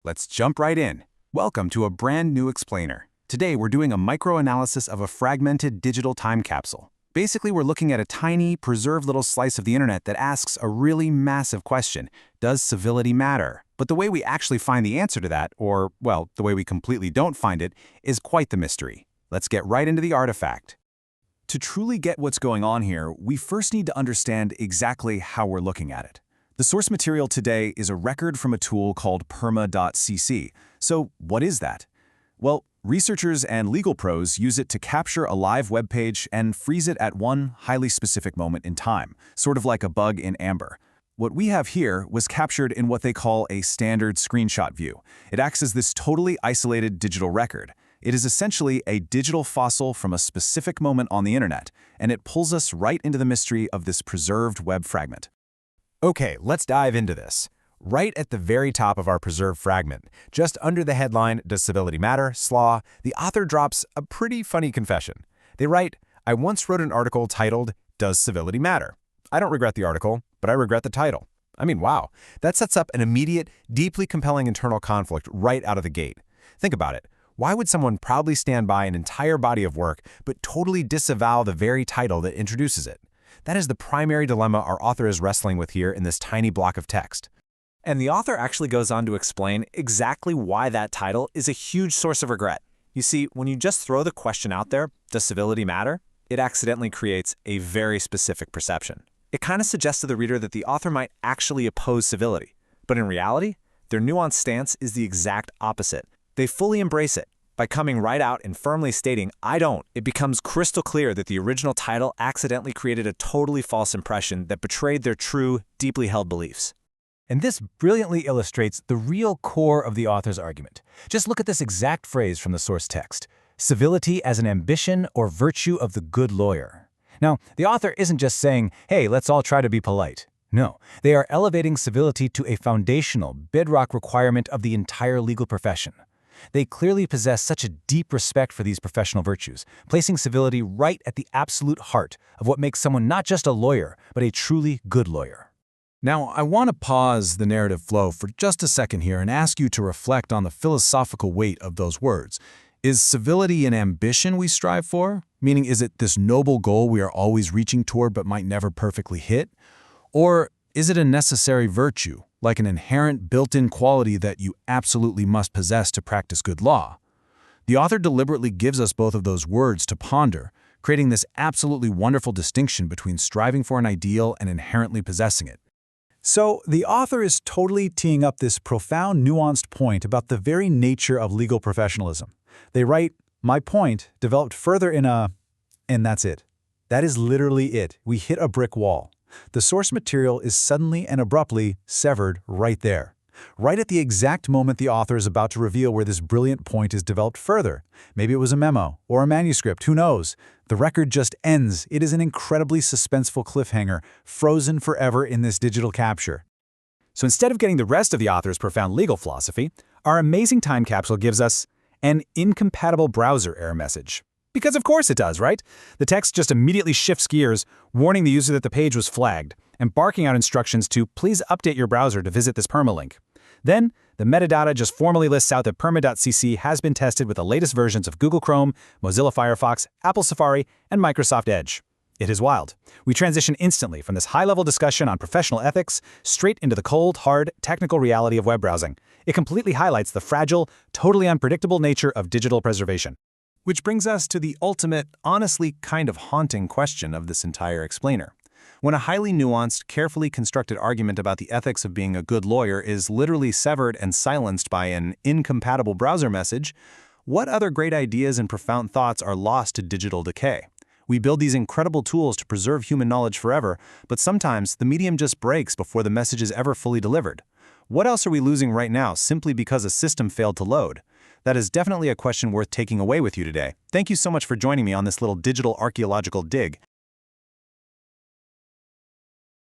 Let's jump right in. Welcome to a brand new explainer. Today we're doing a microanalysis of a fragmented digital time capsule. Basically, we're looking at a tiny, preserved little slice of the internet that asks a really massive question. Does civility matter? But the way we actually find the answer to that, or, well, the way we completely don't find it, is quite the mystery. Let's get right into the artifact. To truly get what's going on here, we first need to understand exactly how we're looking at it. The source material today is a record from a tool called perma.cc. So what is that? Well, researchers and legal pros use it to capture a live web page and freeze it at one highly specific moment in time, sort of like a bug in Amber. What we have here was captured in what they call a standard screenshot view. It acts as this totally isolated digital record. It is essentially a digital fossil from a specific moment on the internet, and it pulls us right into the mystery of this preserved web fragment. Okay, let's dive into this. Right at the very top of our preserved fragment, just under the headline, Does Civility Matter? SLAW, the author drops a pretty funny confession. They write, I once wrote an article titled, Does Civility Matter? I don't regret the article, but I regret the title. I mean, wow, that sets up an immediate, deeply compelling internal conflict right out of the gate. Think about it. Why would someone proudly stand by an entire body of work but totally disavow the very title that introduces it? That is the primary dilemma our author is wrestling with here in this tiny block of text. And the author actually goes on to explain exactly why that title is a huge source of regret. You see, when you just throw the question out there, does civility matter? It accidentally creates a very specific perception. It kind of suggests to the reader that the author might actually oppose civility. But in reality, their nuanced stance is the exact opposite. They fully embrace it. By coming right out and firmly stating, I don't, it becomes crystal clear that the original title accidentally created a totally false impression that betrayed their true, deeply held beliefs. And this brilliantly illustrates the real core of the author's argument. Just look at this exact phrase from the source text, civility as an ambition or virtue of the good lawyer. Now, the author isn't just saying, hey, let's all try to be polite. No, they are elevating civility to a foundational, bedrock requirement of the entire legal profession. They clearly possess such a deep respect for these professional virtues, placing civility right at the absolute heart of what makes someone not just a lawyer, but a truly good lawyer. Now, I want to pause the narrative flow for just a second here and ask you to reflect on the philosophical weight of those words. Is civility an ambition we strive for? Meaning, is it this noble goal we are always reaching toward but might never perfectly hit? Or is it a necessary virtue, like an inherent built-in quality that you absolutely must possess to practice good law? The author deliberately gives us both of those words to ponder, creating this absolutely wonderful distinction between striving for an ideal and inherently possessing it. So, the author is totally teeing up this profound, nuanced point about the very nature of legal professionalism. They write, my point developed further in a... and that's it. That is literally it. We hit a brick wall. The source material is suddenly and abruptly severed right there. Right at the exact moment the author is about to reveal where this brilliant point is developed further. Maybe it was a memo or a manuscript, who knows? The record just ends. It is an incredibly suspenseful cliffhanger, frozen forever in this digital capture. So instead of getting the rest of the author's profound legal philosophy, our amazing time capsule gives us an incompatible browser error message. Because of course it does, right? The text just immediately shifts gears, warning the user that the page was flagged, and barking out instructions to please update your browser to visit this permalink. Then, the metadata just formally lists out that perma.cc has been tested with the latest versions of Google Chrome, Mozilla Firefox, Apple Safari, and Microsoft Edge. It is wild. We transition instantly from this high-level discussion on professional ethics straight into the cold, hard, technical reality of web browsing. It completely highlights the fragile, totally unpredictable nature of digital preservation. Which brings us to the ultimate, honestly kind of haunting question of this entire explainer. When a highly nuanced, carefully constructed argument about the ethics of being a good lawyer is literally severed and silenced by an incompatible browser message, what other great ideas and profound thoughts are lost to digital decay? We build these incredible tools to preserve human knowledge forever, but sometimes the medium just breaks before the message is ever fully delivered. What else are we losing right now simply because a system failed to load? That is definitely a question worth taking away with you today. Thank you so much for joining me on this little digital archaeological dig.